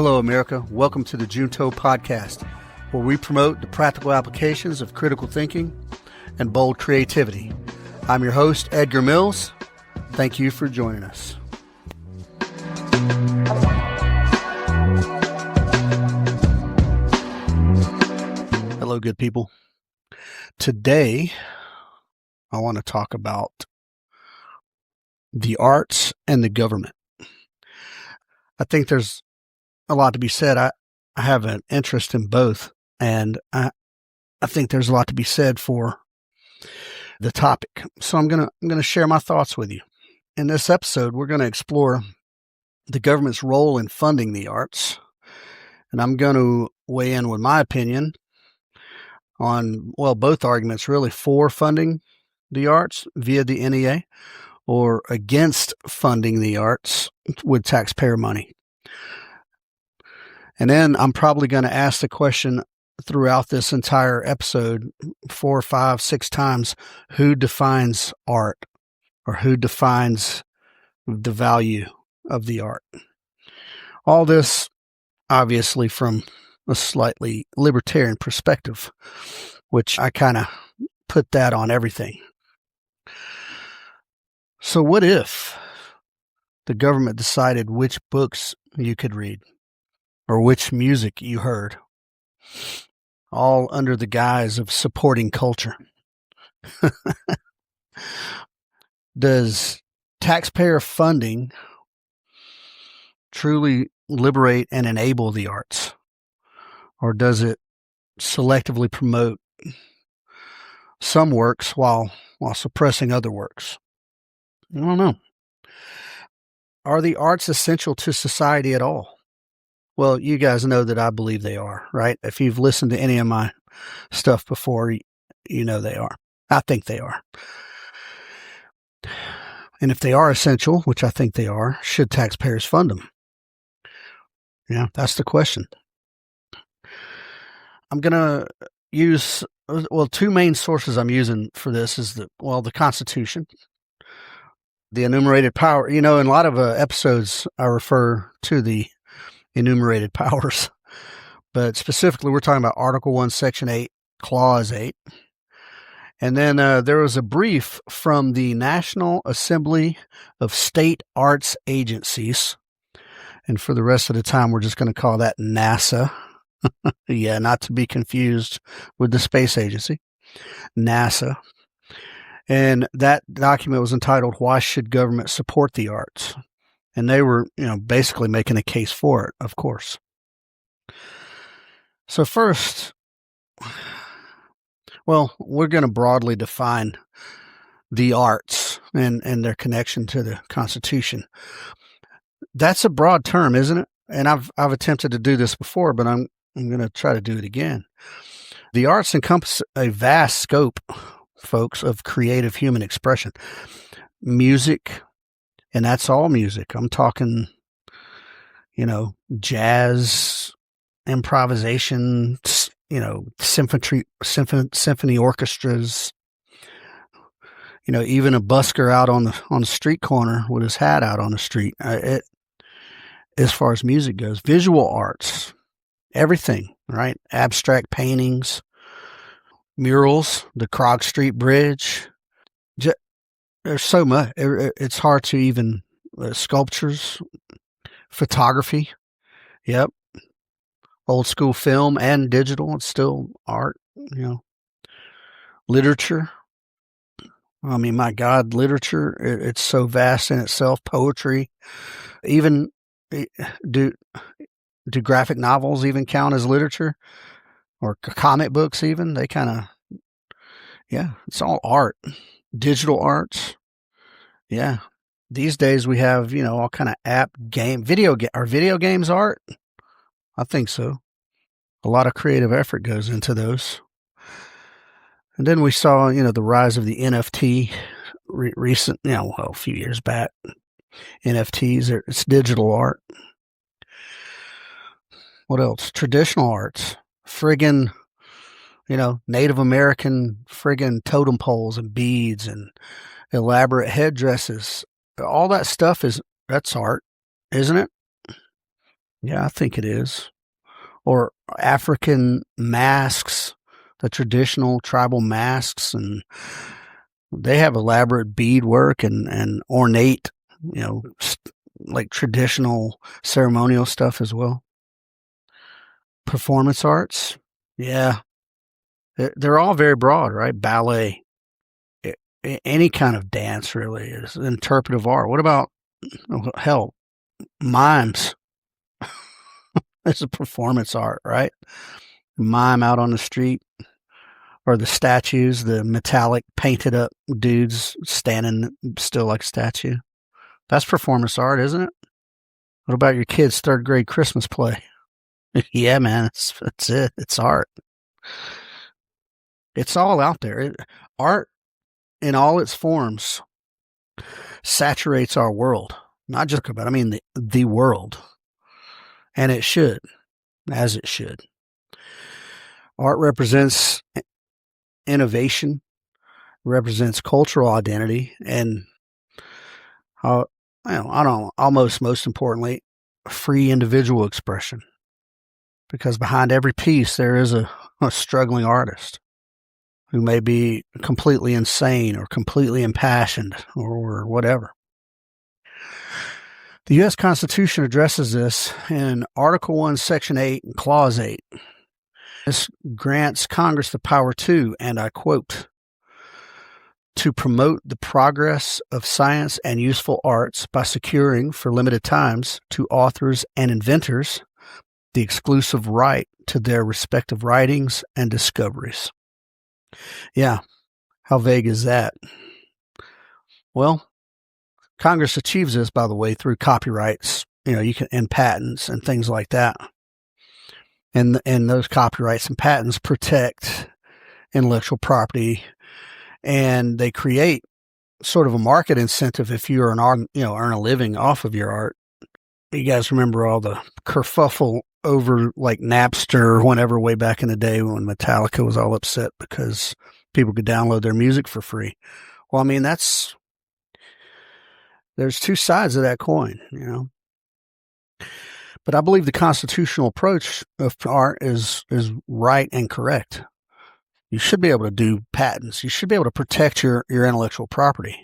Hello, America. Welcome to the Junto Podcast, where we promote the practical applications of critical thinking and bold creativity. I'm your host, Edgar Mills. Thank you for joining us. Hello, good people. Today, I want to talk about the arts and the government. I think there's a lot to be said. I have an interest in both, and I think there's a lot to be said for the topic. So I'm gonna share my thoughts with you. In this episode, we're going to explore the government's role in funding the arts, and I'm going to weigh in with my opinion on, both arguments really, for funding the arts via the NEA or against funding the arts with taxpayer money. And then I'm probably going to ask the question throughout this entire episode 4, 5, 6 times, who defines art, or who defines the value of the art? All this, obviously, from a slightly libertarian perspective, which I kind of put that on everything. So what if the government decided which books you could read or which music you heard, all under the guise of supporting culture? Does taxpayer funding truly liberate and enable the arts? Or does it selectively promote some works while suppressing other works? I don't know. Are the arts essential to society at all? Well, you guys know that I believe they are, right? If you've listened to any of my stuff before, you know they are. I think they are. And if they are essential, which I think they are, should taxpayers fund them? Yeah, that's the question. I'm going to use, 2 main sources I'm using for this is the Constitution, the enumerated power. In a lot of episodes, I refer to the enumerated powers, but specifically we're talking about Article 1, Section 8, Clause 8. And then there was a brief from the National Assembly of State Arts Agencies. And for the rest of the time, we're just going to call that NASA. Yeah, not to be confused with the space agency, NASA. And that document was entitled, "Why Should Government Support the Arts?" And they were, basically making a case for it, of course. So first, we're going to broadly define the arts and their connection to the Constitution. That's a broad term, isn't it? And I've attempted to do this before, but I'm going to try to do it again. The arts encompass a vast scope, folks, of creative human expression. Music, and that's all music. I'm talking, jazz, improvisation, symphony orchestras, even a busker out on the street corner with his hat out on the street. As far as music goes, visual arts, everything, right? Abstract paintings, murals, the Krog Street Bridge. There's so much. It's hard to even, sculptures, photography. Yep. Old school film and digital. It's still art, Literature. I mean, my God, literature, it's so vast in itself. Poetry, even do graphic novels even count as literature? Or comic books even? They kind of, it's all art. Digital arts. Yeah. These days we have, all kind of are video games art? I think so. A lot of creative effort goes into those. And then we saw, the rise of the NFT recent, a few years back. NFTs, it's digital art. What else? Traditional arts. Friggin', Native American friggin' totem poles and beads and elaborate headdresses. All that stuff that's art, isn't it? Yeah, I think it is. Or African masks, the traditional tribal masks, and they have elaborate beadwork and ornate, like traditional ceremonial stuff as well. Performance arts, yeah, they're all very broad, right? Ballet, any kind of dance really is interpretive art. What about, hell, mimes? It's a performance art, right? Mime out on the street, or the statues, the metallic painted up dudes standing still like a statue. That's performance art, isn't it? What about your kid's third grade Christmas play? Yeah, man, that's it. It's art. It's all out there. Art in all its forms saturates our world. Not just about, I mean the world. And it should, as it should. Art represents innovation, represents cultural identity, and almost most importantly, free individual expression. Because behind every piece there is a struggling artist who may be completely insane or completely impassioned or whatever. The U.S. Constitution addresses this in Article 1, Section 8, and Clause 8. This grants Congress the power to, and I quote, to promote the progress of science and useful arts by securing, for limited times, to authors and inventors the exclusive right to their respective writings and discoveries. Yeah, how vague is that? Well, Congress achieves this, by the way, through copyrights, and patents and things like that. And those copyrights and patents protect intellectual property, and they create sort of a market incentive if you earn a living off of your art. You guys remember all the kerfuffle over like Napster or whenever way back in the day when Metallica was all upset because people could download their music for free. Well, I mean, there's two sides of that coin, But I believe the constitutional approach of art is right and correct. You should be able to do patents. You should be able to protect your intellectual property.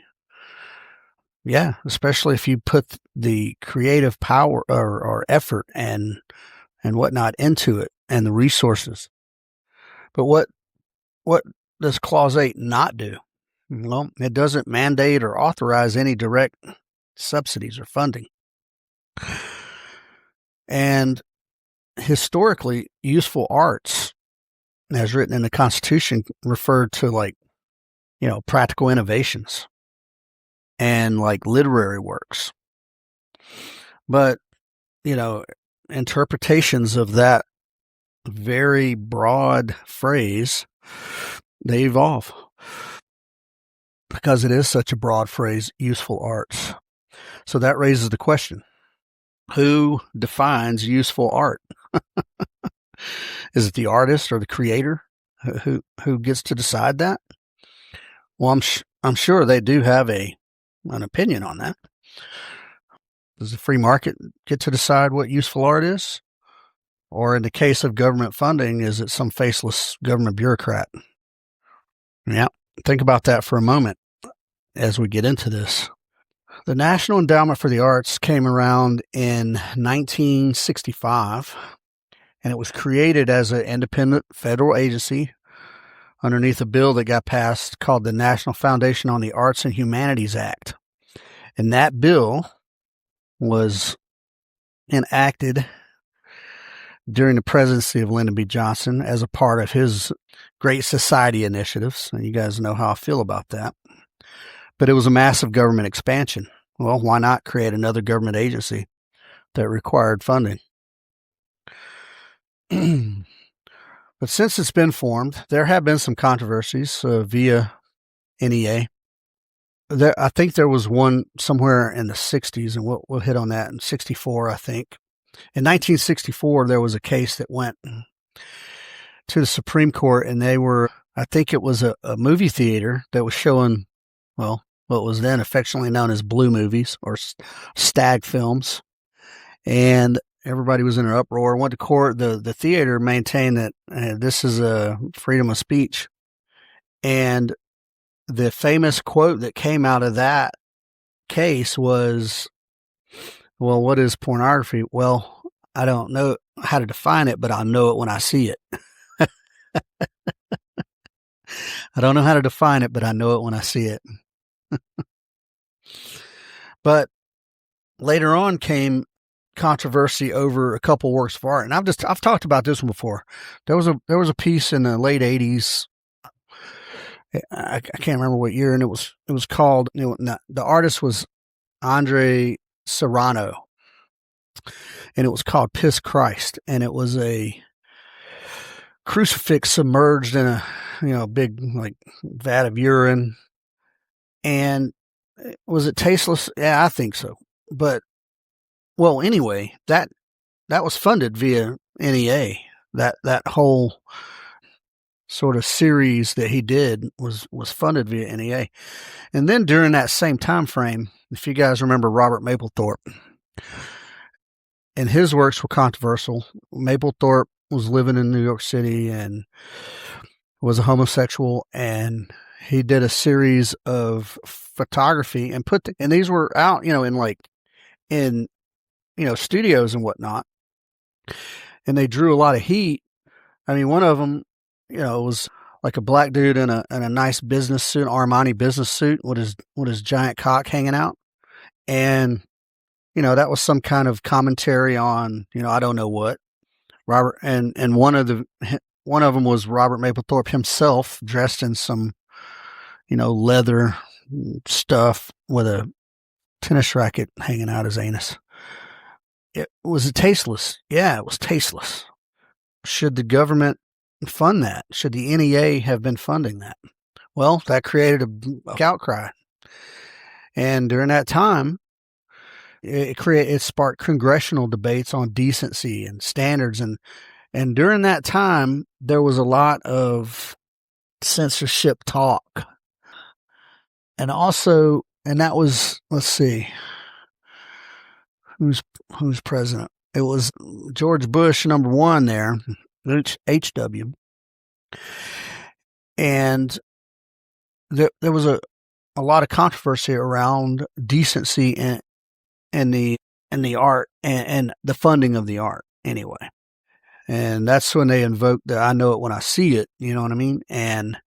Yeah, especially if you put the creative power or effort and whatnot into it and the resources. But what does Clause 8 not do? Well, it doesn't mandate or authorize any direct subsidies or funding. And historically, useful arts, as written in the Constitution, referred to practical innovations and like literary works. But, interpretations of that very broad phrase, they evolve because it is such a broad phrase, useful arts. So that raises the question, who defines useful art? Is it the artist or the creator who gets to decide that? Well, I'm sure they do have an opinion on that. Does the free market get to decide what useful art is? Or in the case of government funding, is it some faceless government bureaucrat? Yeah, think about that for a moment as we get into this. The National Endowment for the Arts came around in 1965, and it was created as an independent federal agency underneath a bill that got passed called the National Foundation on the Arts and Humanities Act. And that bill was enacted during the presidency of Lyndon B. Johnson as a part of his Great Society initiatives. And you guys know how I feel about that. But it was a massive government expansion. Well, why not create another government agency that required funding? But since it's been formed, there have been some controversies via NEA. I think there was one somewhere in the 60s, and we'll hit on that in 64, I think. In 1964, there was a case that went to the Supreme Court, and I think it was a movie theater that was showing, what was then affectionately known as blue movies or stag films. And everybody was in an uproar, went to court. The theater maintained that this is a freedom of speech. And the famous quote that came out of that case was, well, what is pornography? Well, I don't know how to define it, but I'll know it when I see it. I don't know how to define it, but I know it when I see it. But later on came controversy over a couple works of art, and I've talked about this one before. There was a piece in the late '80s. I can't remember what year, and it was called. The artist was Andre Serrano, and it was called "Piss Christ," and it was a crucifix submerged in a big like vat of urine. And was it tasteless? Yeah, I think so. But well, anyway, that was funded via NEA. That whole sort of series that he did was funded via NEA. And then during that same time frame, if you guys remember Robert Mapplethorpe, and his works were controversial. Mapplethorpe was living in New York City and was a homosexual, and he did a series of photography and and these were out, in studios and whatnot. And they drew a lot of heat. I mean, one of them, was like a black dude in a nice business suit, Armani business suit, with his giant cock hanging out. And, that was some kind of commentary on, I don't know what. Robert, and one of them was Robert Mapplethorpe himself, dressed in some, leather stuff with a tennis racket hanging out his anus. Was it tasteless? Yeah, it was tasteless. Should the government fund that? Should the NEA have been funding that? Well, that created a outcry. And during that time, it sparked congressional debates on decency and standards. And during that time, there was a lot of censorship talk. And also, and that was, let's see, who's president? It was George Bush, number one there, HW. And there was a lot of controversy around decency and the art and the funding of the art anyway. And that's when they invoked the I know it when I see it, you know what I mean? And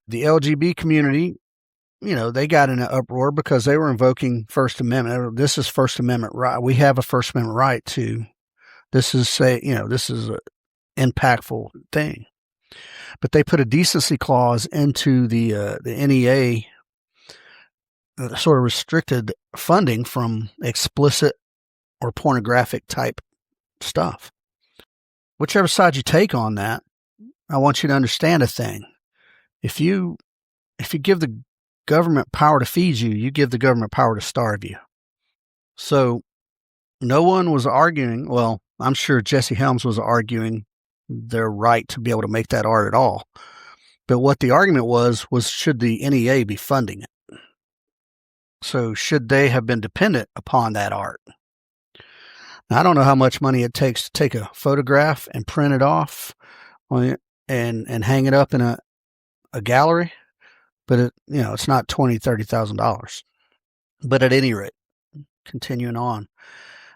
the LGBT community, they got in an uproar because they were invoking First Amendment. This is First Amendment right. We have a First Amendment right to, this is an impactful thing. But they put a decency clause into the NEA that sort of restricted funding from explicit or pornographic type stuff. Whichever side you take on that, I want you to understand a thing. If you give the government power to feed you, you give the government power to starve you. So no one was arguing. Well, I'm sure Jesse Helms was arguing their right to be able to make that art at all. But what the argument was should the NEA be funding it? So should they have been dependent upon that art? Now, I don't know how much money it takes to take a photograph and print it off and hang it up in a gallery, but it's not $20,000-$30,000. But at any rate, continuing on,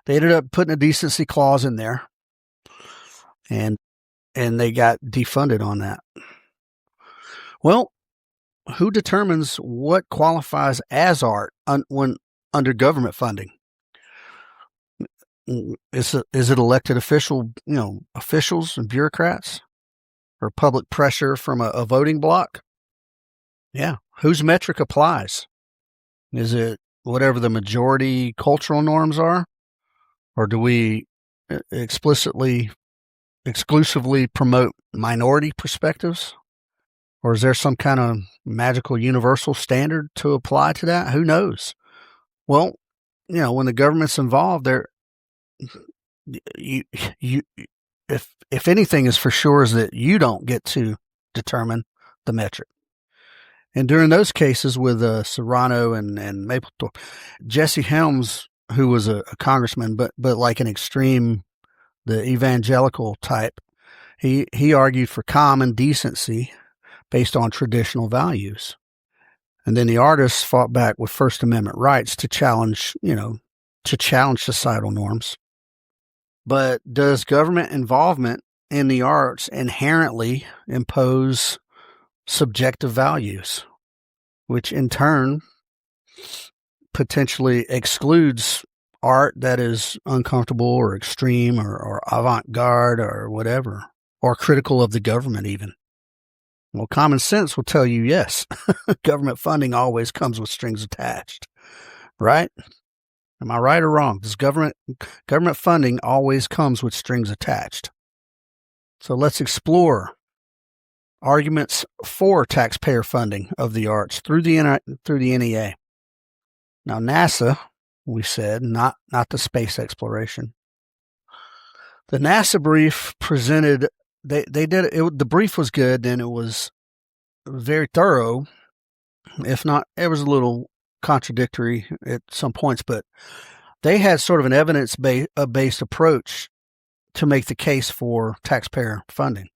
they ended up putting a decency clause in there, and they got defunded on that. Well, who determines what qualifies as art when under government funding? Is it elected officials and bureaucrats, or public pressure from a voting bloc? Yeah. Whose metric applies? Is it whatever the majority cultural norms are? Or do we exclusively promote minority perspectives? Or is there some kind of magical universal standard to apply to that? Who knows? Well, when the government's involved, if anything is for sure is that you don't get to determine the metric. And during those cases with Serrano and Mapplethorpe, Jesse Helms, who was a congressman, but like an extreme, the evangelical type. He argued for common decency based on traditional values. And then the artists fought back with First Amendment rights to challenge societal norms. But does government involvement in the arts inherently impose subjective values, which in turn potentially excludes art that is uncomfortable or extreme or avant-garde or whatever, or critical of the government even? Well, common sense will tell you yes. Government funding always comes with strings attached, right? Am I right or wrong? Does government funding always comes with strings attached? So let's explore arguments for taxpayer funding of the arts through the NEA. Now, NASA, we said, not the space exploration. The NASA brief presented, they did it. The brief was good, and it was very thorough. If not, it was a little contradictory at some points, but they had sort of an evidence-based approach to make the case for taxpayer funding.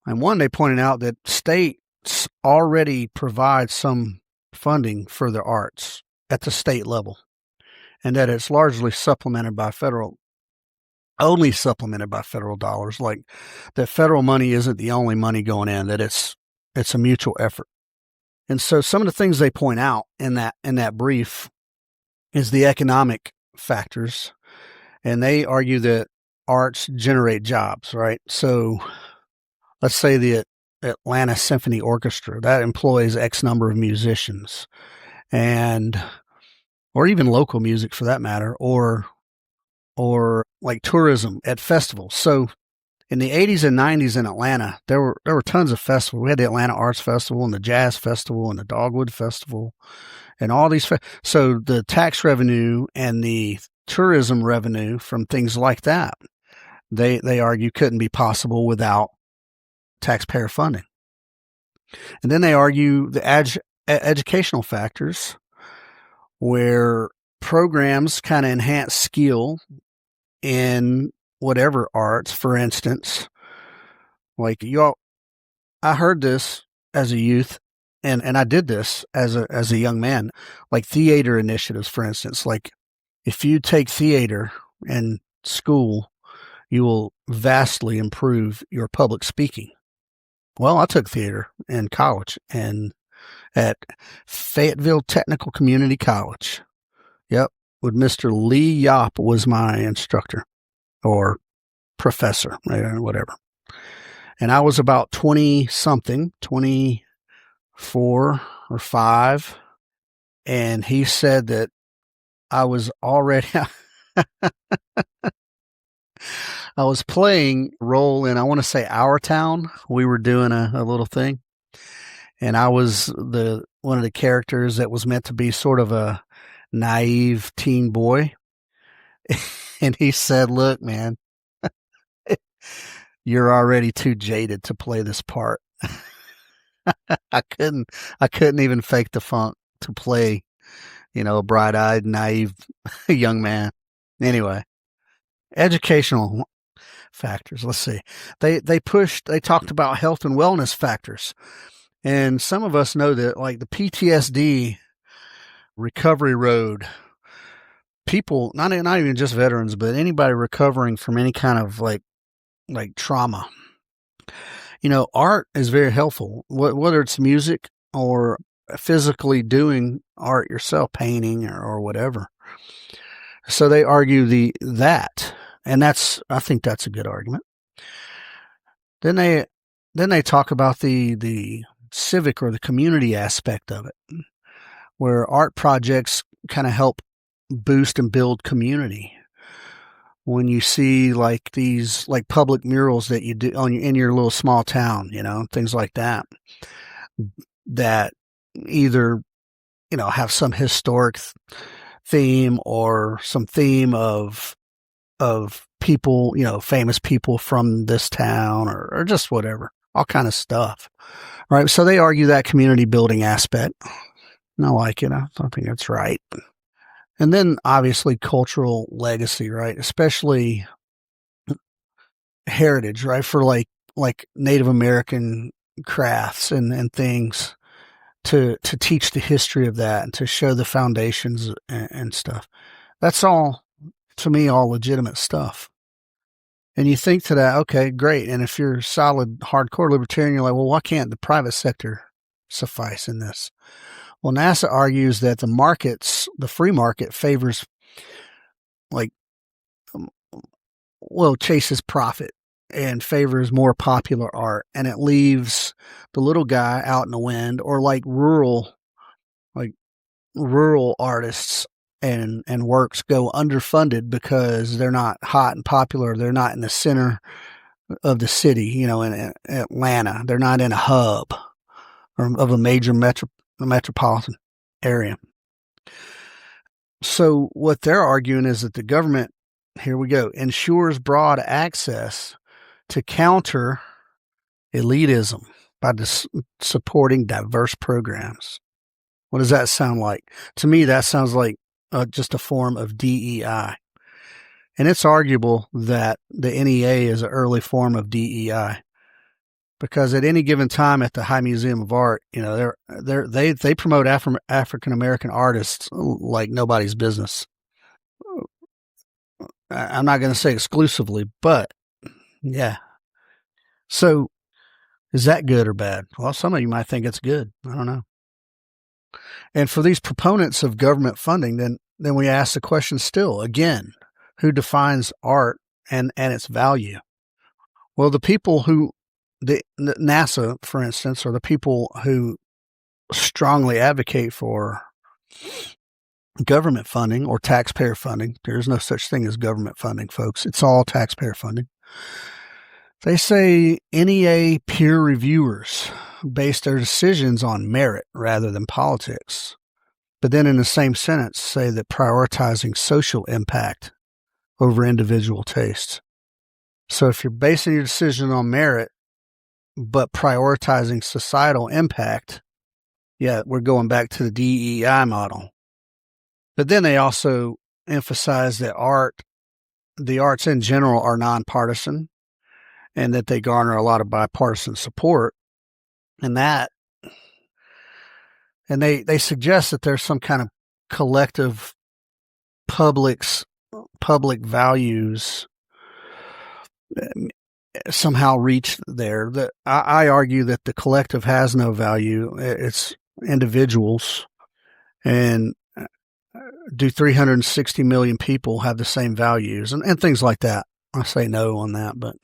And one, they pointed out that states already provide some funding for the arts at the state level, and that it's largely supplemented by only supplemented by federal dollars. Like that federal money isn't the only money going in, that it's a mutual effort. And so some of the things they point out in that brief is the economic factors. And they argue that arts generate jobs, right? So let's say the Atlanta Symphony Orchestra, that employs X number of musicians, or even local music for that matter, or like tourism at festivals. So in the 80s and 90s in Atlanta, there were tons of festivals. We had the Atlanta Arts Festival and the Jazz Festival and the Dogwood Festival and all these. So the tax revenue and the tourism revenue from things like that, they argue couldn't be possible without taxpayer funding. And then they argue the educational factors, where programs kind of enhance skill in whatever arts. For instance, like I heard this as a youth, and I did this as a young man, like theater initiatives, for instance. Like if you take theater in school, you will vastly improve your public speaking. Well, I took theater in college and at Fayetteville Technical Community College. Yep. With Mr. Lee Yop was my instructor or professor, whatever. And I was about 20-something, 24 or 5. And he said that I was already, I was playing a role in, I want to say, Our Town. We were doing a little thing. And I was one of the characters that was meant to be sort of a naive teen boy. And he said, "Look, man, you're already too jaded to play this part." I couldn't even fake the funk to play, a bright-eyed, naive young man. Anyway, educational factors. Let's see. They talked about health and wellness factors. And some of us know that, like the PTSD recovery road, people, not even just veterans, but anybody recovering from any kind of like trauma, art is very helpful, whether it's music or physically doing art yourself, painting or whatever. So they argue that, and I think that's a good argument. Then they talk about the civic or the community aspect of it, where art projects kind of help boost and build community. When you see like these like public murals that you do in your little small town, things like that either, have some historic theme or some theme of people, famous people from this town or just whatever, all kind of stuff. Right. So they argue that community building aspect. And I like it. I think that's right. And then obviously cultural legacy, right? Especially heritage, right? For like Native American crafts and things to teach the history of that and to show the foundations and stuff. That's all, to me, all legitimate stuff. And you think to that, okay, great. And if you're solid, hardcore libertarian, you're like, well, why can't the private sector suffice in this? Well, NASA argues that the free market favors like, chases profit and favors more popular art. And it leaves the little guy out in the wind, or like rural artists and works go underfunded because they're not hot and popular. They're not in the center of the city, in Atlanta. They're not in a hub of a major metropolitan area. So what they're arguing is that the government, here we go, ensures broad access to counter elitism by supporting diverse programs. What does that sound like? To me, that sounds like just a form of DEI. And it's arguable that the NEA is an early form of DEI, because at any given time at the High Museum of Art, they promote African American artists like nobody's business. I'm not going to say exclusively, but yeah. So is that good or bad? Well, some of you might think it's good. I don't know. And for these proponents of government funding, then we ask the question still, again, who defines art and its value? Well, the people the NASA, for instance, are the people who strongly advocate for government funding or taxpayer funding. There's no such thing as government funding, folks. It's all taxpayer funding. They say NEA peer reviewers base their decisions on merit rather than politics. But then in the same sentence say that prioritizing social impact over individual taste. So if you're basing your decision on merit, but prioritizing societal impact, yeah, we're going back to the DEI model. But then they also emphasize that the arts in general are nonpartisan and that they garner a lot of bipartisan support. And they suggest that there's some kind of collective public values somehow reached there. That I argue that the collective has no value. It's individuals. And do 360 million people have the same values and things like that? I say no on that, but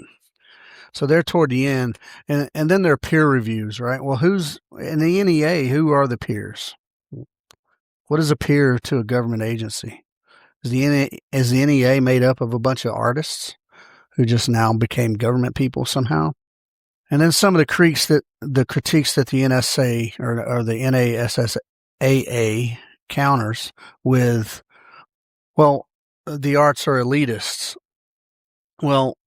so they're toward the end. And then there are peer reviews, right? Well, who's in the NEA? Who are the peers? What is a peer to a government agency? Is the NEA made up of a bunch of artists who just now became government people somehow? And then some of the critiques that the NSA or the NASSAA counters with, well, the arts are elitists. Well,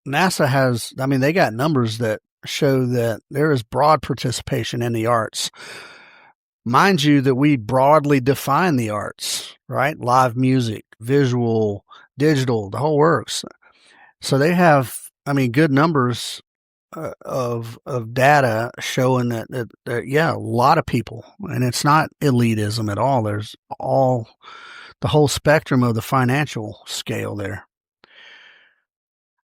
NASA they got numbers that show that there is broad participation in the arts. Mind you, that we broadly define the arts, right? Live music, visual, digital, the whole works. So they have, good numbers of data showing that yeah, a lot of people, and it's not elitism at all. There's the whole spectrum of the financial scale there.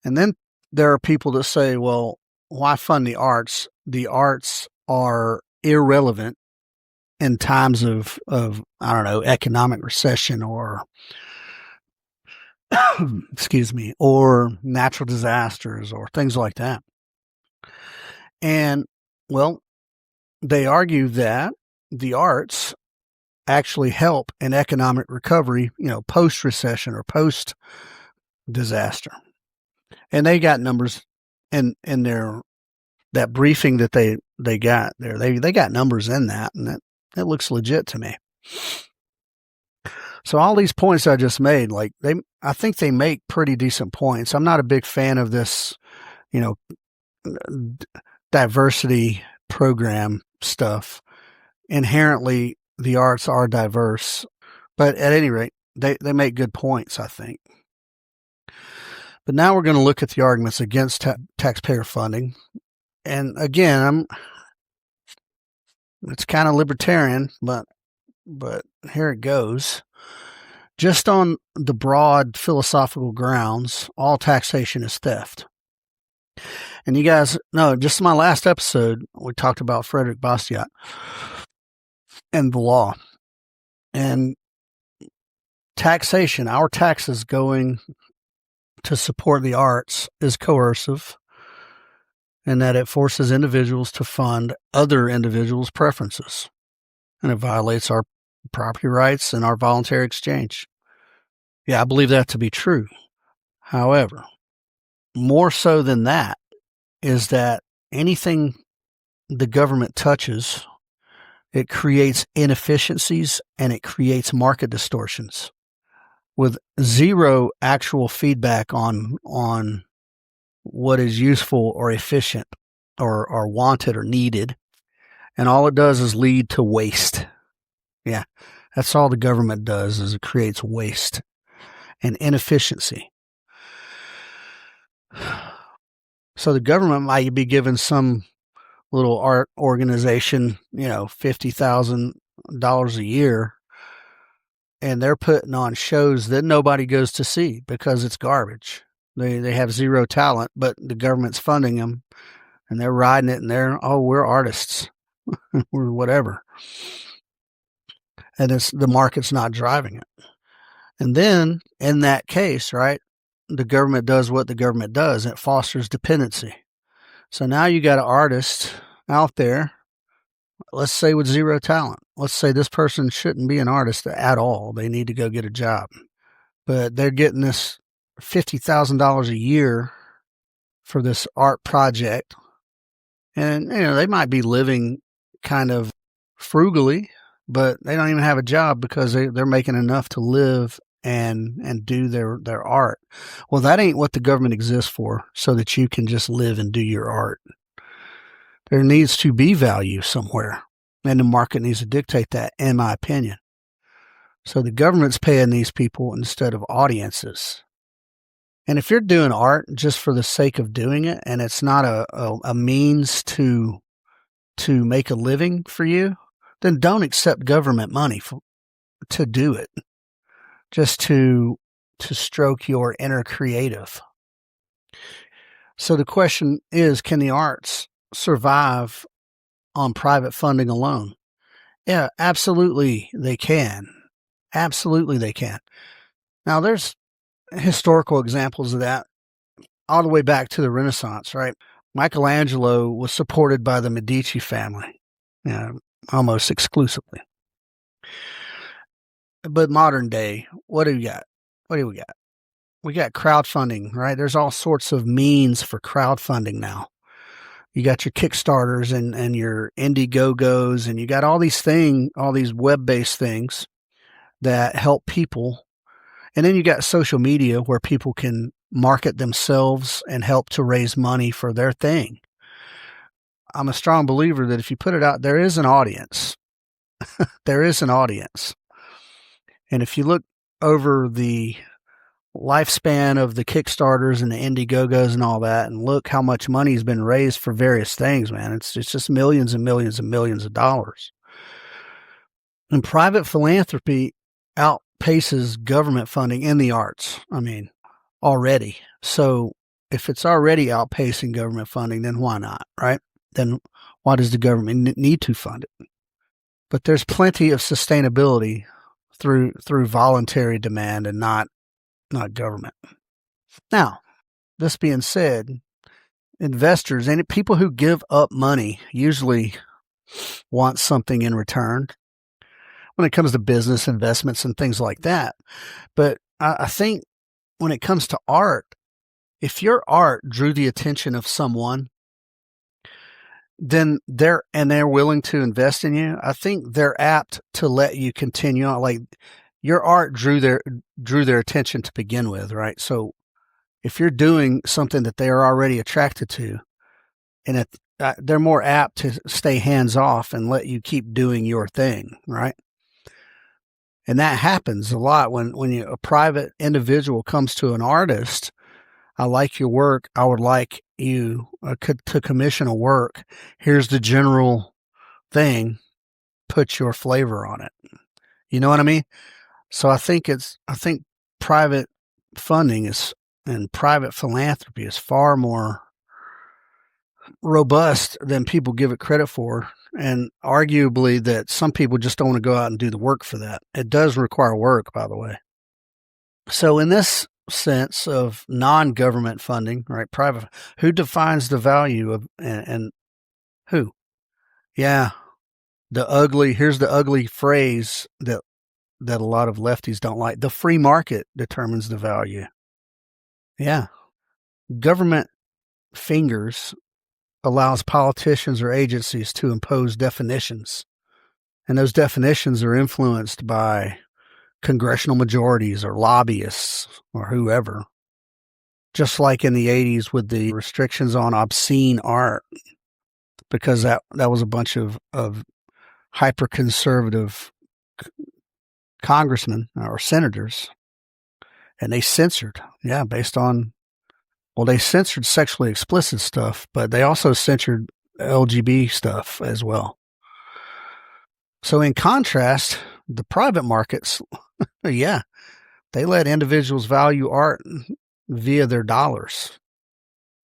And then there are people that say, well, why fund the arts? The arts are irrelevant in times of I don't know, economic recession or excuse me, or natural disasters or things like that. And well, they argue that the arts actually help in economic recovery, post-recession or post-disaster. And they got numbers in that briefing that they got there. They got numbers in that, and that looks legit to me. So all these points I just made, I think they make pretty decent points. I'm not a big fan of this, diversity program stuff. Inherently, the arts are diverse, but at any rate, they make good points, I think. But now we're going to look at the arguments against taxpayer funding. And again, it's kind of libertarian, but here it goes. Just on the broad philosophical grounds, all taxation is theft. And you guys know, just in my last episode, we talked about Frederick Bastiat and the law. And taxation, our taxes going to support the arts, is coercive, and that it forces individuals to fund other individuals' preferences. And it violates our property rights and our voluntary exchange. Yeah, I believe that to be true. However, more so than that is that anything the government touches, it creates inefficiencies and it creates market distortions with zero actual feedback on what is useful or efficient or wanted or needed. And all it does is lead to waste. Yeah, that's all the government does, is it creates waste and inefficiency. So the government might be giving some little art organization, $50,000 a year, and they're putting on shows that nobody goes to see because it's garbage. They have zero talent, but the government's funding them, and they're riding it, and we're artists, or whatever. And the market's not driving it. And then, in that case, right, the government does what the government does, and it fosters dependency. So now you got an artist out there, let's say with zero talent. Let's say this person shouldn't be an artist at all. They need to go get a job. But they're getting this $50,000 a year for this art project. And, they might be living kind of frugally, but they don't even have a job because they're making enough to live and do their art. Well, that ain't what the government exists for, so that you can just live and do your art. There needs to be value somewhere, and the market needs to dictate that, in my opinion. So the government's paying these people instead of audiences. And if you're doing art just for the sake of doing it, and it's not a means to make a living for you, then don't accept government money to do it, just to stroke your inner creative. So the question is, can the arts survive on private funding alone? Yeah, absolutely they can. Absolutely they can. Now, there's historical examples of that all the way back to the Renaissance, right? Michelangelo was supported by the Medici family, almost exclusively. But modern day, what do we got? We got crowdfunding, right? There's all sorts of means for crowdfunding now. You got your Kickstarters and your Indiegogos, and you got all these web-based things that help people. And then you got social media where people can market themselves and help to raise money for their thing. I'm a strong believer that if you put it out, there is an audience. There is an audience. And if you look over the lifespan of the Kickstarters and the Indiegogos and all that, and look how much money has been raised for various things, man, it's just millions and millions and millions of dollars. And private philanthropy outpaces government funding in the arts. Already. So if it's already outpacing government funding, then why not, right? Then why does the government need to fund it? But there's plenty of sustainability through voluntary demand and not government. Now, this being said, investors and people who give up money usually want something in return when it comes to business investments and things like that. But I think when it comes to art, if your art drew the attention of someone, then they're willing to invest in you, I think they're apt to let you continue on. Like, your art drew their attention to begin with, right? So if you're doing something that they are already attracted to, and they're more apt to stay hands off and let you keep doing your thing, right? And that happens a lot when a private individual comes to an artist. I like your work. I would like you to commission a work. Here's the general thing. Put your flavor on it. You know what I mean? So I think private funding and private philanthropy is far more robust than people give it credit for. And arguably that some people just don't want to go out and do the work for that. It does require work, by the way. So in this sense of non-government funding, right? Private, who defines the value of, and who? Yeah. Here's the ugly phrase that a lot of lefties don't like. The free market determines the value. Yeah. Government fingers allows politicians or agencies to impose definitions. And those definitions are influenced by congressional majorities or lobbyists or whoever. Just like in the 80s with the restrictions on obscene art, because that was a bunch of hyper-conservative congressmen or senators, and they censored, they censored sexually explicit stuff, but they also censored LGBT stuff as well. So in contrast, the private markets, yeah, they let individuals value art via their dollars.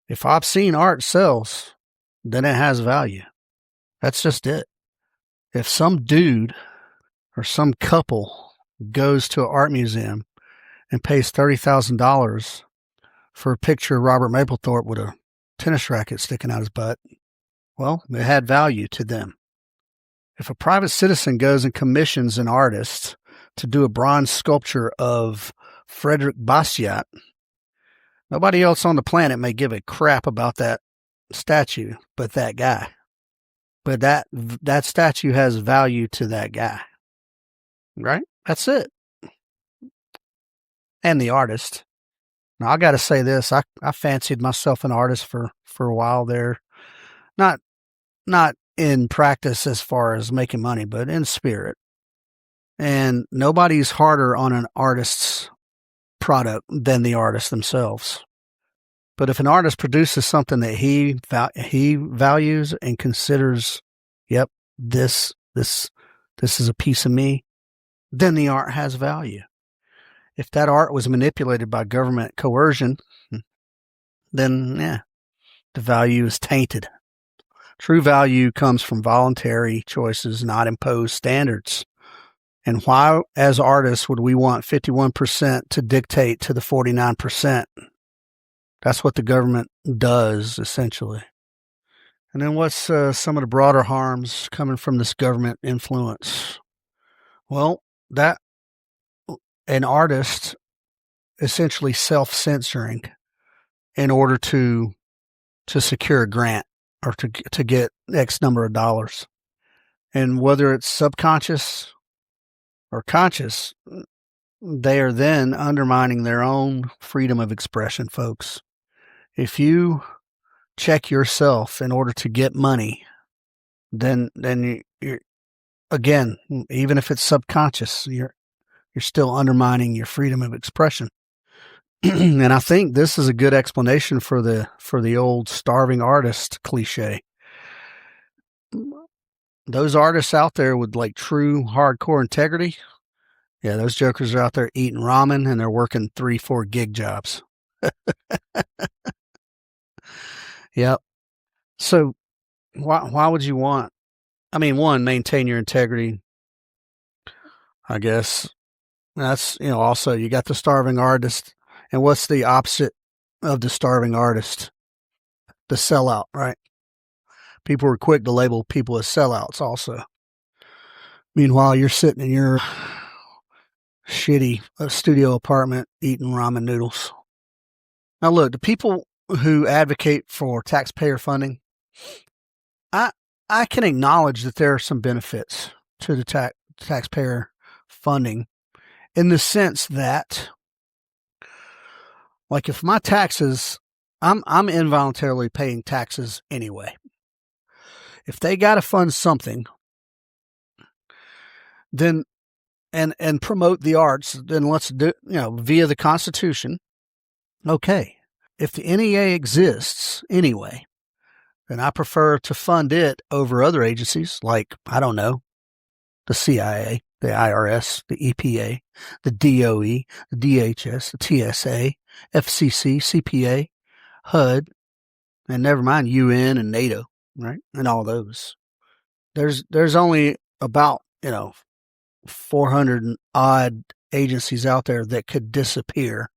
If obscene art sells, then it has value. That's just it. If some dude or some couple goes to an art museum and pays $30,000 for a picture of Robert Mapplethorpe with a tennis racket sticking out his butt, well, it had value to them. If a private citizen goes and commissions an artist to do a bronze sculpture of Frederick Bastiat, nobody else on the planet may give a crap about that statue but that guy. But that statue has value to that guy. Right? That's it. And the artist. Now, I got to say this. I fancied myself an artist for a while there. Not in practice as far as making money, but in spirit. And nobody's harder on an artist's product than the artist themselves. But if an artist produces something that he values and considers, yep, this is a piece of me, then the art has value. If that art was manipulated by government coercion, then the value is tainted. True value comes from voluntary choices, not imposed standards. And why, as artists, would we want 51% to dictate to the 49%? That's what the government does, essentially. And then what's some of the broader harms coming from this government influence? Well, that an artist essentially self-censoring in order to secure a grant or to get X number of dollars. And whether it's subconscious or conscious, they are then undermining their own freedom of expression, folks. If you check yourself in order to get money, then you're, again, even if it's subconscious, you're still undermining your freedom of expression. And I think this is a good explanation for the old starving artist cliche. Those artists out there with like true hardcore integrity, yeah, those jokers are out there eating ramen and they're working 3-4 gig jobs. Yep. So why would you want? I mean, one, maintain your integrity. I guess that's, also you got the starving artist. And what's the opposite of the starving artist? The sellout, right? People are quick to label people as sellouts also. Meanwhile, you're sitting in your shitty studio apartment eating ramen noodles. Now, look, the people who advocate for taxpayer funding, I can acknowledge that there are some benefits to the taxpayer funding in the sense that, like, if my taxes, I'm involuntarily paying taxes anyway. If they got to fund something, then and promote the arts, then let's do, via the Constitution. Okay. If the NEA exists anyway, then I prefer to fund it over other agencies like, I don't know, the CIA, the IRS, the EPA, the DOE, the DHS, the TSA, FCC, CPA, HUD, and never mind UN and NATO, right? And all those. There's only about, 400 and odd agencies out there that could disappear,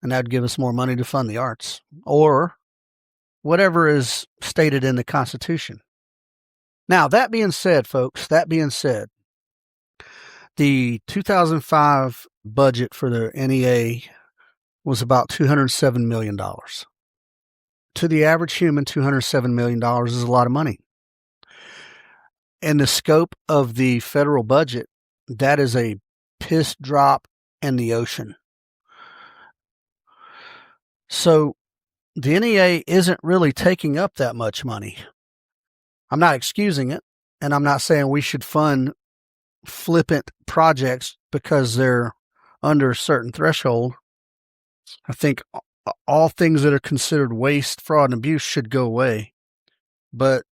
and that'd give us more money to fund the arts or whatever is stated in the Constitution. Now, that being said, folks, the 2005 budget for the NEA was about $207 million. To the average human, $207 million is a lot of money. In the scope of the federal budget, that is a piss drop in the ocean. So the NEA isn't really taking up that much money. I'm not excusing it, and I'm not saying we should fund flippant projects because they're under a certain threshold. I think all things that are considered waste, fraud, and abuse should go away. But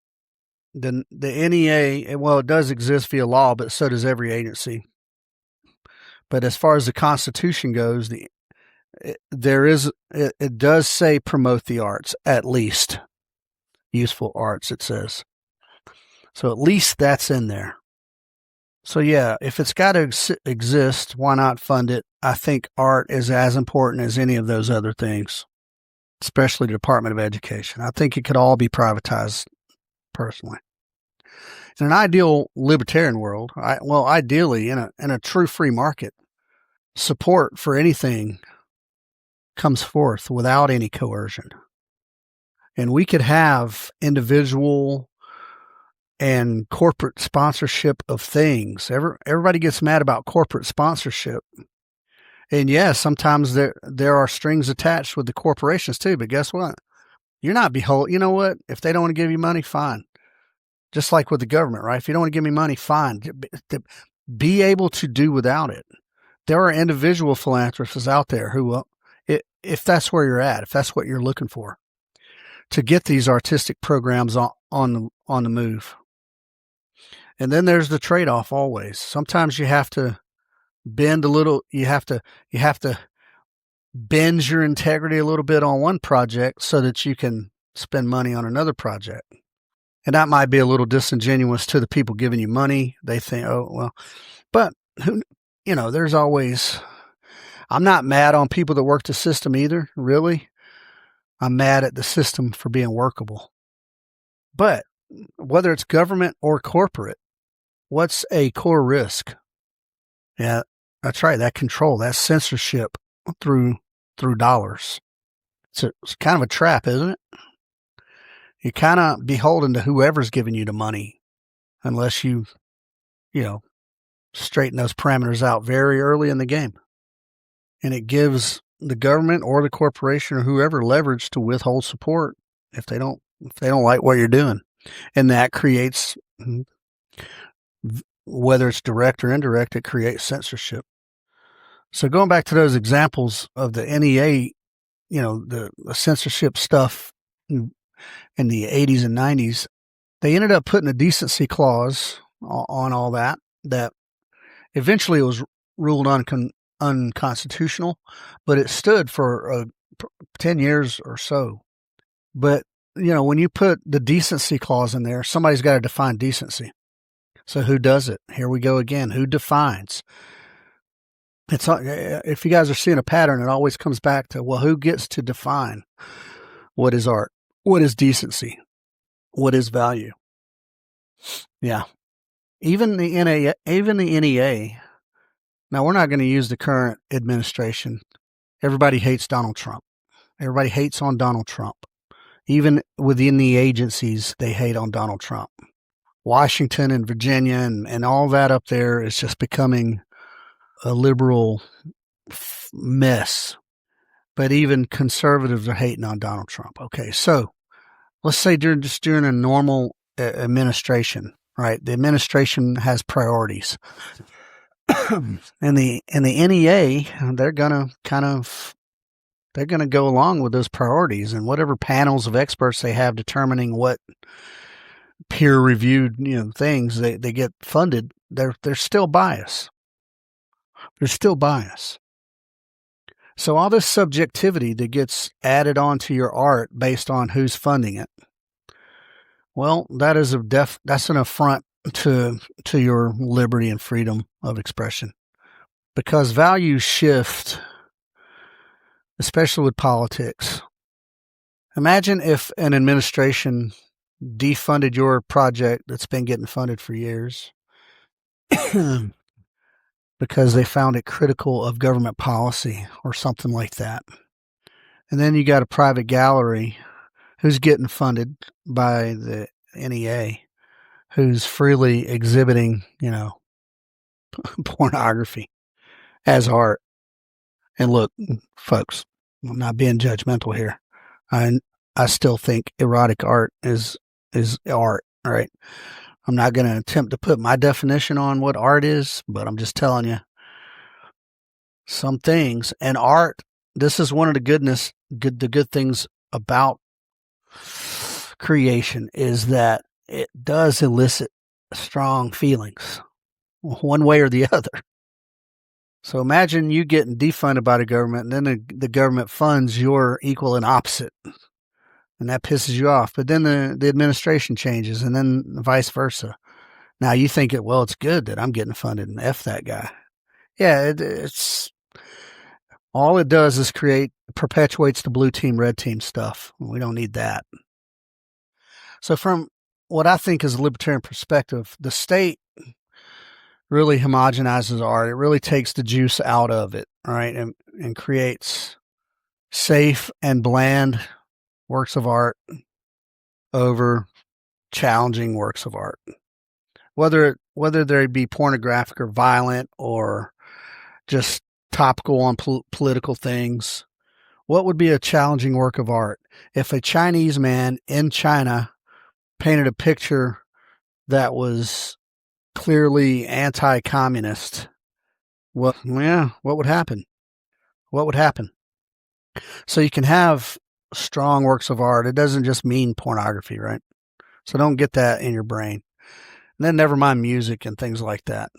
the NEA, well, it does exist via law, but so does every agency. But as far as the Constitution goes, it does say promote the arts, at least. Useful arts, it says. So at least that's in there. So yeah, if it's got to exist, why not fund it? I think art is as important as any of those other things, especially the Department of Education. I think it could all be privatized, personally. In an ideal libertarian world, ideally in a true free market, support for anything comes forth without any coercion. And we could have individual and corporate sponsorship of things. Everybody gets mad about corporate sponsorship. And yes, sometimes there are strings attached with the corporations too, but guess what? You're not beholden. You know what? If they don't want to give you money, fine. Just like with the government, right? If you don't want to give me money, fine. Be able to do without it. There are individual philanthropists out there who will, if that's where you're at, if that's what you're looking for, to get these artistic programs on the move. And then there's the trade-off always. Sometimes you have to bend a little. You have to bend your integrity a little bit on one project so that you can spend money on another project. And that might be a little disingenuous to the people giving you money. They think, oh, well, but there's always, I'm not mad on people that work the system either, really. I'm mad at the system for being workable. But whether it's government or corporate, what's a core risk? Yeah, that's right. That control, that censorship through dollars. It's kind of a trap, isn't it? You're kind of beholden to whoever's giving you the money, unless you straighten those parameters out very early in the game. And it gives the government or the corporation or whoever leverage to withhold support if they don't like what you're doing. And that creates, whether it's direct or indirect, it creates censorship. So going back to those examples of the NEA, the censorship stuff in the 80s and 90s, they ended up putting a decency clause on all that eventually was ruled unconstitutional, but it stood for 10 years or so. But, when you put the decency clause in there, somebody's got to define decency. So who does it? Here we go again. Who defines? If you guys are seeing a pattern, it always comes back to, well, who gets to define what is art? What is decency? What is value? Yeah. Even the NEA. Now, we're not going to use the current administration. Everybody hates Donald Trump. Everybody hates on Donald Trump. Even within the agencies, they hate on Donald Trump. Washington and Virginia and all that up there is just becoming a liberal mess. But even conservatives are hating on Donald Trump. Okay, so let's say during a normal administration, right? The administration has priorities. and the NEA, they're gonna go along with those priorities, and whatever panels of experts they have determining what peer reviewed things they get funded, there's still bias. There's still bias. So all this subjectivity that gets added onto your art based on who's funding it, well, that's an affront to your liberty and freedom of expression, because values shift, especially with politics. Imagine if an administration defunded your project that's been getting funded for years because they found it critical of government policy or something like that. And then you got a private gallery who's getting funded by the NEA, who's freely exhibiting, pornography as art. And look, folks, I'm not being judgmental here. I still think erotic art is art, all right? I'm not going to attempt to put my definition on what art is, but I'm just telling you some things. And art, this is one of the good things about creation, is that it does elicit strong feelings one way or the other. So imagine you getting defunded by the government, and then the government funds your equal and opposite, and that pisses you off. But then the administration changes, and then vice versa. Now you think it's good that I'm getting funded, and F that guy. Yeah, it's all it does is perpetuates the blue team, red team stuff. We don't need that. So from what I think is a libertarian perspective, the state really homogenizes art. It really takes the juice out of it, right? And creates safe and bland works of art over challenging works of art. Whether they be pornographic or violent or just topical on political things. What would be a challenging work of art? If a Chinese man in China painted a picture that was clearly anti-communist, what would happen? What would happen? So you can have strong works of art. It doesn't just mean pornography, right? So don't get that in your brain. And then never mind music and things like that.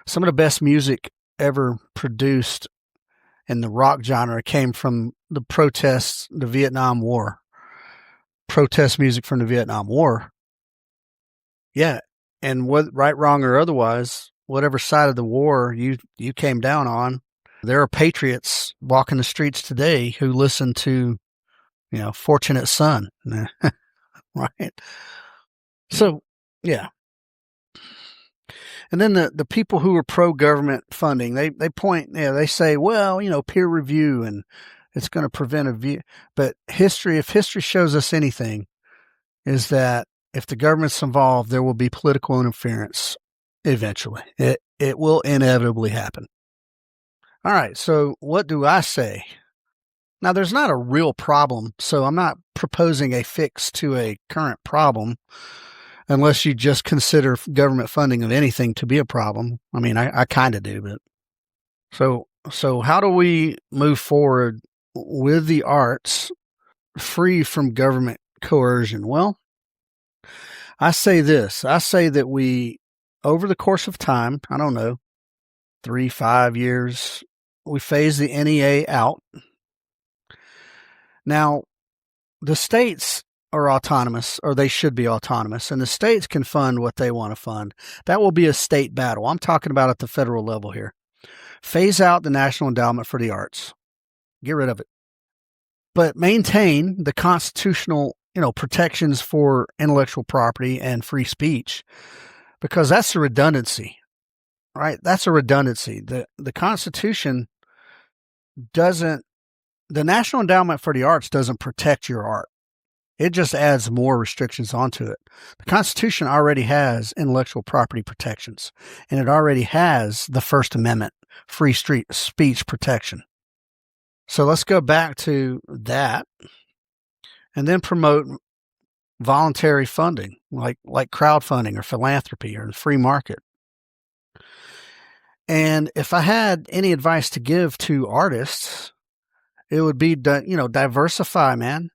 Some of the best music ever produced in the rock genre came from the protests, the Vietnam War. Protest music from the Vietnam War. Yeah. And right, wrong, or otherwise, whatever side of the war you came down on, there are patriots walking the streets today who listen to, Fortunate Son. Right? So, yeah. And then the people who are pro-government funding, they point, they say, well, peer review, and it's going to prevent a view. But if history shows us anything, is that if the government's involved, there will be political interference eventually. It will inevitably happen. All right, so what do I say? Now, there's not a real problem, so I'm not proposing a fix to a current problem, unless you just consider government funding of anything to be a problem. I mean, I kind of do, but so how do we move forward with the arts free from government coercion? Well, I say this. I say that we, over the course of time, I don't know, 3-5 years, we phase the NEA out. Now, the states are autonomous, or they should be autonomous, and the states can fund what they want to fund. That will be a state battle. I'm talking about at the federal level here. Phase out the National Endowment for the Arts. Get rid of it. But maintain the constitutional, protections for intellectual property and free speech, because that's a redundancy, right? That's a redundancy. The Constitution doesn't, the National Endowment for the Arts doesn't protect your art. It just adds more restrictions onto it. The Constitution already has intellectual property protections, and it already has the First Amendment, free speech protection. So let's go back to that and then promote voluntary funding, like crowdfunding or philanthropy or the free market. And if I had any advice to give to artists, it would be, diversify, man.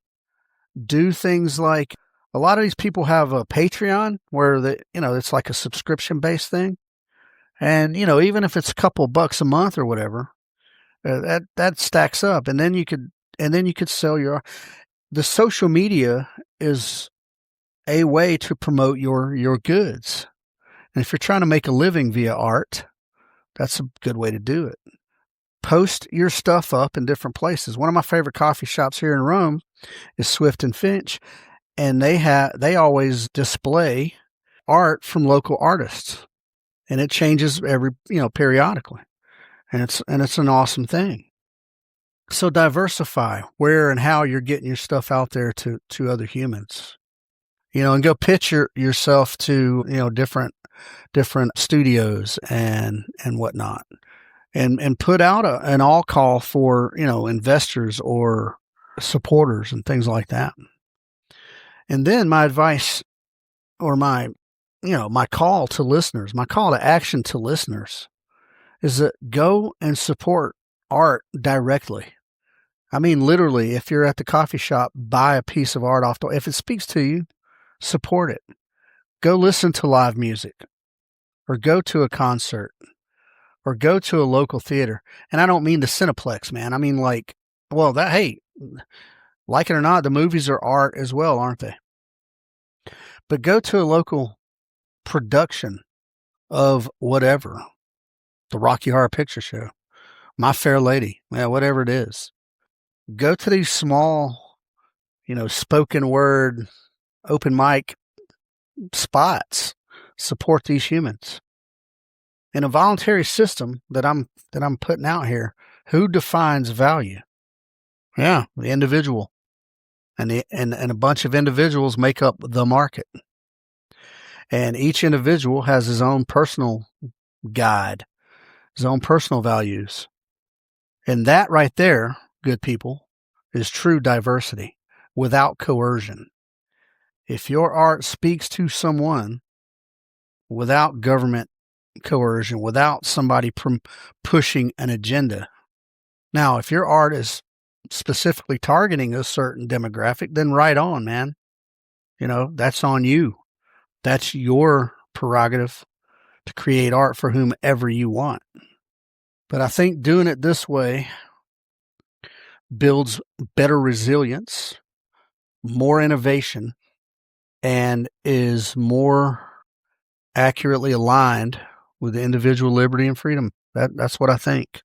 Do things like, a lot of these people have a Patreon where it's like a subscription based thing. And, even if it's a couple bucks a month or whatever, that stacks up. And then you could sell the social media is a way to promote your goods. And if you're trying to make a living via art, that's a good way to do it. Post your stuff up in different places. One of my favorite coffee shops here in Rome is Swift and Finch, and they always display art from local artists, and it changes periodically, and it's an awesome thing. So diversify where and how you're getting your stuff out there to other humans, and go pitch yourself to different studios and whatnot. And put out an all call for, investors or supporters and things like that. And then my advice, or my call to listeners, my call to action to listeners, is that go and support art directly. I mean, literally, if you're at the coffee shop, buy a piece of art if it speaks to you, support it. Go listen to live music, or go to a concert, or go to a local theater. And I don't mean the Cineplex, man. I mean like it or not, the movies are art as well, aren't they? But go to a local production of whatever, the Rocky Horror Picture Show, My Fair Lady, whatever it is. Go to these small, spoken word, open mic spots. Support these humans. In a voluntary system that I'm putting out here, who defines value? Yeah, the individual. And a bunch of individuals make up the market. And each individual has his own personal guide, his own personal values. And that right there, good people, is true diversity without coercion. If your art speaks to someone without government coercion, without somebody pushing an agenda. Now, if your art is specifically targeting a certain demographic, then right on, man. That's on you. That's your prerogative to create art for whomever you want. But I think doing it this way builds better resilience, more innovation, and is more accurately aligned with individual liberty and freedom. That's what I think.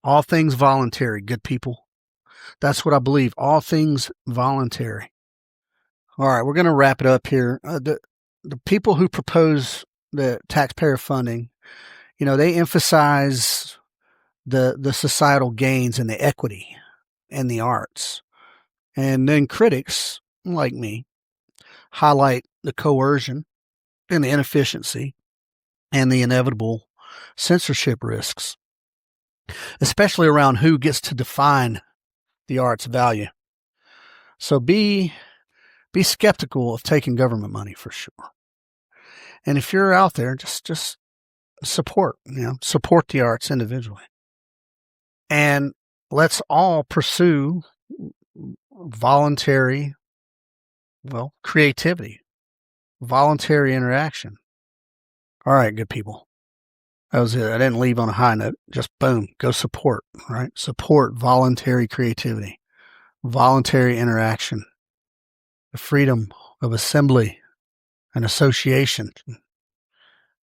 All things voluntary, good people. That's what I believe. All things voluntary. All right, we're going to wrap it up here. The people who propose the taxpayer funding, they emphasize the societal gains and the equity in the arts. And then critics, like me, highlight the coercion and the inefficiency and the inevitable censorship risks, especially around who gets to define the art's value. So be skeptical of taking government money for sure. And if you're out there, just support the arts individually. And let's all pursue voluntary, creativity, voluntary interaction. All right, good people. That was it. I didn't leave on a high note. Just boom, go support, right? Support voluntary creativity, voluntary interaction, the freedom of assembly and association.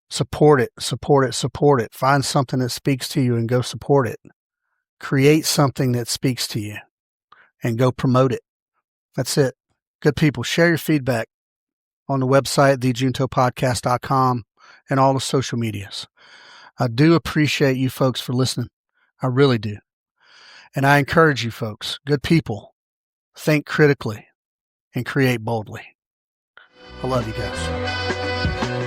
Support it, support it, support it. Find something that speaks to you and go support it. Create something that speaks to you and go promote it. That's it. Good people, share your feedback on the website, thejuntopodcast.com, and all the social medias. I do appreciate you folks for listening. I really do. And I encourage you folks, good people, think critically and create boldly. I love you guys.